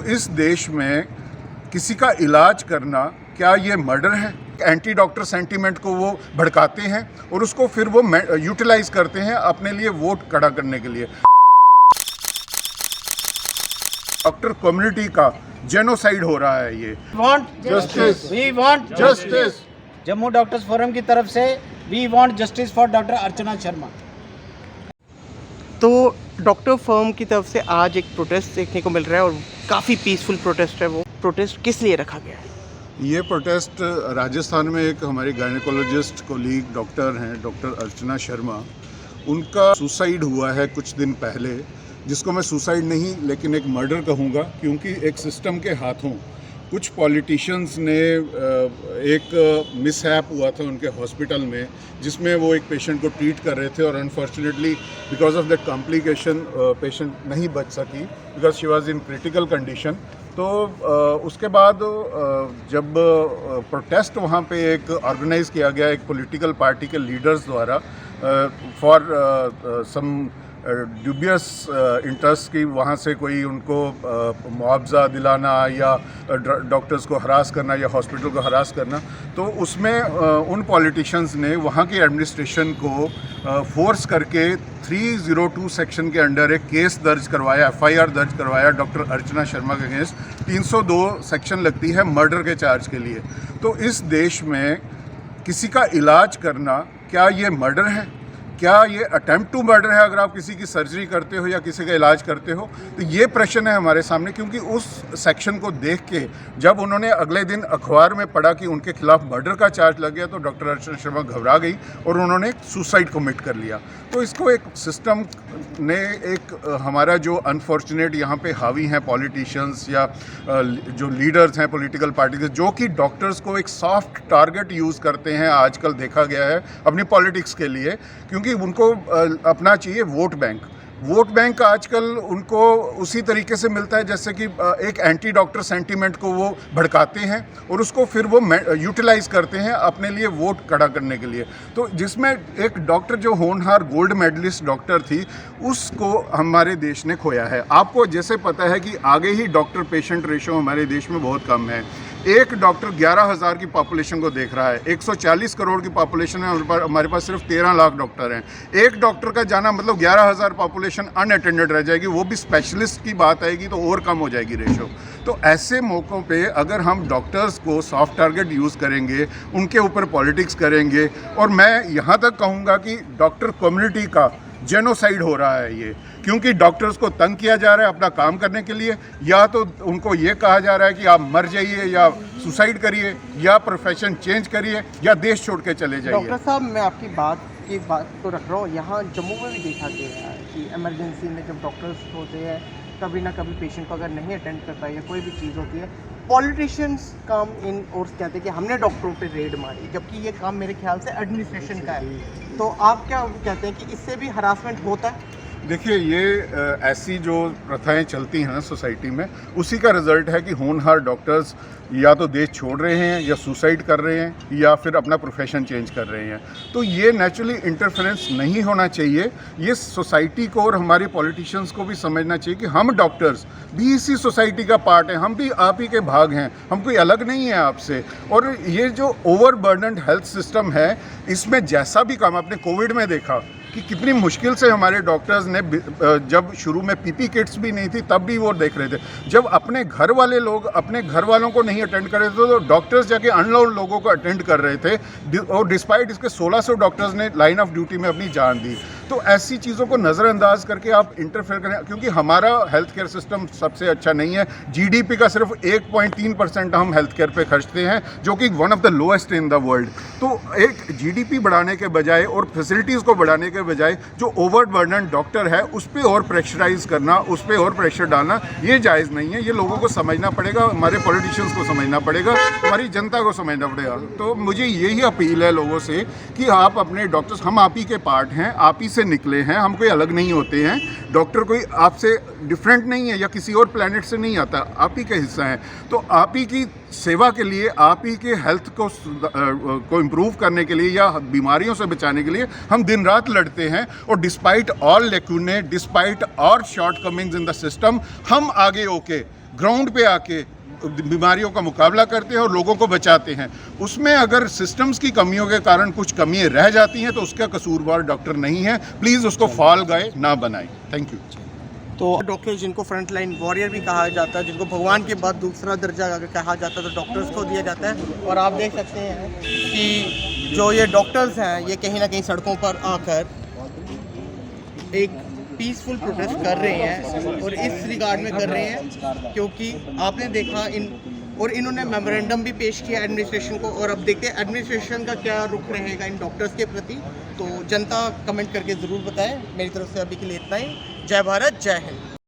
इस देश में किसी का इलाज करना क्या ये मर्डर है? एंटी डॉक्टर सेंटीमेंट को वो भड़काते हैं और उसको फिर वो यूटिलाइज करते हैं अपने लिए वोट खड़ा करने के लिए। डॉक्टर कम्युनिटी का जेनोसाइड हो रहा है ये। We want justice. Jammu doctors forum की तरफ से we want justice for doctor Archana Sharma. तो डॉक्टर फर्म की तरफ से आज एक प्रोटेस्ट देखने को मिल रहा है और काफ़ी पीसफुल प्रोटेस्ट है। वो प्रोटेस्ट किस लिए रखा गया है? ये प्रोटेस्ट राजस्थान में एक हमारी गायनेकोलॉजिस्ट कोलीग डॉक्टर हैं, डॉक्टर अर्चना शर्मा, उनका सुसाइड हुआ है कुछ दिन पहले, जिसको मैं सुसाइड नहीं लेकिन एक मर्डर कहूँगा, क्योंकि एक सिस्टम के हाथों कुछ पॉलिटिशियंस ने एक मिसहैप हुआ था उनके हॉस्पिटल में, जिसमें वो एक पेशेंट को ट्रीट कर रहे थे और unfortunately because of that complication patient नहीं बच सकी because she was in critical condition. तो उसके बाद जब प्रोटेस्ट वहाँ पे एक ऑर्गेनाइज़ किया गया एक पॉलिटिकल पार्टी के लीडर्स द्वारा फॉर सम ड्यूबियस इंटरेस्ट की, वहाँ से कोई उनको मुआवजा दिलाना या डॉक्टर्स को हरास करना या हॉस्पिटल को हरास करना, तो उसमें उन पॉलिटिशियंस ने वहाँ की एडमिनिस्ट्रेशन को फोर्स करके 302 सेक्शन के अंडर एक केस दर्ज करवाया, FIR दर्ज करवाया डॉक्टर अर्चना शर्मा के अगेंस्ट। 302 सेक्शन लगती है मर्डर के चार्ज के लिए। तो इस देश में किसी का इलाज करना क्या ये मर्डर है? क्या ये अटेम्प्ट टू मर्डर है? अगर आप किसी की सर्जरी करते हो या किसी का इलाज करते हो, तो ये प्रश्न है हमारे सामने। क्योंकि उस सेक्शन को देख के जब उन्होंने अगले दिन अखबार में पढ़ा कि उनके खिलाफ मर्डर का चार्ज लग गया, तो डॉक्टर अर्चना शर्मा घबरा गई और उन्होंने सुसाइड कमिट कर लिया। तो इसको एक सिस्टम ने एक हमारा जो अनफॉर्चुनेट यहाँ पे हावी हैं पॉलिटिशियंस या जो लीडर्स हैं पॉलिटिकल पार्टी के, जो कि डॉक्टर्स को एक सॉफ्ट टारगेट यूज़ करते हैं, आजकल देखा गया है अपनी पॉलिटिक्स के लिए, क्योंकि उनको अपना चाहिए वोट बैंक। वोट बैंक आजकल उनको उसी तरीके से मिलता है जैसे कि एक एंटी डॉक्टर सेंटीमेंट को वो भड़काते हैं और उसको फिर वो यूटिलाइज करते हैं अपने लिए वोट खड़ा करने के लिए। तो जिसमें एक डॉक्टर जो होनहार गोल्ड मेडलिस्ट डॉक्टर थी, उसको हमारे देश ने खोया है। आपको जैसे पता है कि आगे ही डॉक्टर पेशेंट रेशो हमारे देश में बहुत कम है। एक डॉक्टर 11,000 की पॉपुलेशन को देख रहा है। 140 करोड़ की पॉपुलेशन है, हमारे पास सिर्फ 13 लाख डॉक्टर हैं। एक डॉक्टर का जाना मतलब 11,000 पॉपुलेशन अनअटेंडेड रह जाएगी, वो भी स्पेशलिस्ट की बात आएगी तो और कम हो जाएगी रेशो। तो ऐसे मौक़ों पे अगर हम डॉक्टर्स को सॉफ्ट टारगेट यूज़ करेंगे, उनके ऊपर पॉलिटिक्स करेंगे, और मैं यहाँ तक कहूँगा कि डॉक्टर कम्युनिटी का जेनोसाइड हो रहा है ये, क्योंकि डॉक्टर्स को तंग किया जा रहा है अपना काम करने के लिए, या तो उनको ये कहा जा रहा है कि आप मर जाइए या सुसाइड करिए या प्रोफेशन चेंज करिए या देश छोड़ के चले जाइए। डॉक्टर साहब, मैं आपकी बात तो रख रहा हूँ। यहाँ जम्मू में भी देखा गया है कि इमरजेंसी में जब डॉक्टर्स होते हैं, कभी ना कभी पेशेंट को अगर नहीं अटेंड कर पाए या कोई भी चीज़ होती है, पॉलिटिशियंस काम इन और कहते हैं कि हमने डॉक्टरों पे रेड मारी, जबकि ये काम मेरे ख्याल से एडमिनिस्ट्रेशन का है। तो आप क्या कहते हैं कि इससे भी हरासमेंट होता है? देखिए, ये ऐसी जो प्रथाएं चलती हैं ना सोसाइटी में, उसी का रिजल्ट है कि होनहार डॉक्टर्स या तो देश छोड़ रहे हैं या सुसाइड कर रहे हैं या फिर अपना प्रोफेशन चेंज कर रहे हैं। तो ये नेचुरली इंटरफेरेंस नहीं होना चाहिए। ये सोसाइटी को और हमारे पॉलिटिशियंस को भी समझना चाहिए कि हम डॉक्टर्स भी इसी सोसाइटी का पार्ट हैं, हम भी आप ही के भाग हैं, हम कोई अलग नहीं है आपसे। और ये जो ओवरबर्डन्ड हेल्थ सिस्टम है, इसमें जैसा भी काम आपने कोविड में देखा कि कितनी मुश्किल से हमारे डॉक्टर्स ने, जब शुरू में पीपी किट्स भी नहीं थी तब भी वो देख रहे थे, जब अपने घर वाले लोग अपने घर वालों को नहीं अटेंड कर रहे थे तो डॉक्टर्स जाके अननोन लोगों को अटेंड कर रहे थे, और डिस्पाइट इसके 1600 डॉक्टर्स ने लाइन ऑफ ड्यूटी में अपनी जान दी। तो ऐसी चीज़ों को नज़रअंदाज करके आप इंटरफेयर करें, क्योंकि हमारा हेल्थ केयर सिस्टम सबसे अच्छा नहीं है। GDP का सिर्फ 1.3% हम हेल्थ केयर पे खर्चते हैं, जो कि one of the lowest in the world. तो एक GDP बढ़ाने के बजाय और फैसिलिटीज़ को बढ़ाने के बजाय जो ओवरबर्डन डॉक्टर है उस पर और प्रेशराइज करना, उस पर और प्रेशर डालना, ये जायज़ नहीं है। ये लोगों को समझना पड़ेगा, हमारे पॉलिटिशियंस को समझना पड़ेगा, हमारी जनता को समझना पड़ेगा। तो मुझे यही अपील है लोगों से कि आप अपने डॉक्टर्स, हम आप ही के पार्ट हैं, आप ही से निकले हैं, हम कोई अलग नहीं होते हैं। डॉक्टर कोई आपसे डिफरेंट नहीं है या किसी और प्लेनेट से नहीं आता, आप ही का हिस्सा है। तो आप ही की सेवा के लिए, आप ही के हेल्थ को इम्प्रूव करने के लिए या बीमारियों से बचाने के लिए हम दिन रात लड़ते हैं। और despite all lacunae, despite all shortcomings in the system, हम आगे होके ग्राउंड पे आके बीमारियों का मुकाबला करते हैं और लोगों को बचाते हैं। उसमें अगर सिस्टम्स की कमियों के कारण कुछ कमियां रह जाती हैं तो उसका कसूरवार डॉक्टर नहीं है। प्लीज़ उसको फाल गाय ना बनाएं। Thank you. तो डॉक्टर जिनको फ्रंट लाइन वॉरियर भी कहा जाता है, जिनको भगवान के बाद दूसरा दर्जा अगर कहा जाता है तो डॉक्टर्स को दिया जाता है। और आप देख सकते हैं कि जो ये डॉक्टर्स हैं ये कहीं ना कहीं सड़कों पर आकर एक पीसफुल प्रोटेस्ट कर रहे हैं और इस रिगार्ड में कर रहे हैं क्योंकि आपने देखा इन्होंने मेमोरेंडम भी पेश किया एडमिनिस्ट्रेशन को। और अब देखते हैं एडमिनिस्ट्रेशन का क्या रुख रहेगा इन डॉक्टर्स के प्रति। तो जनता कमेंट करके ज़रूर बताएं। मेरी तरफ से अभी के लिए इतना ही। जय भारत, जय हिंद।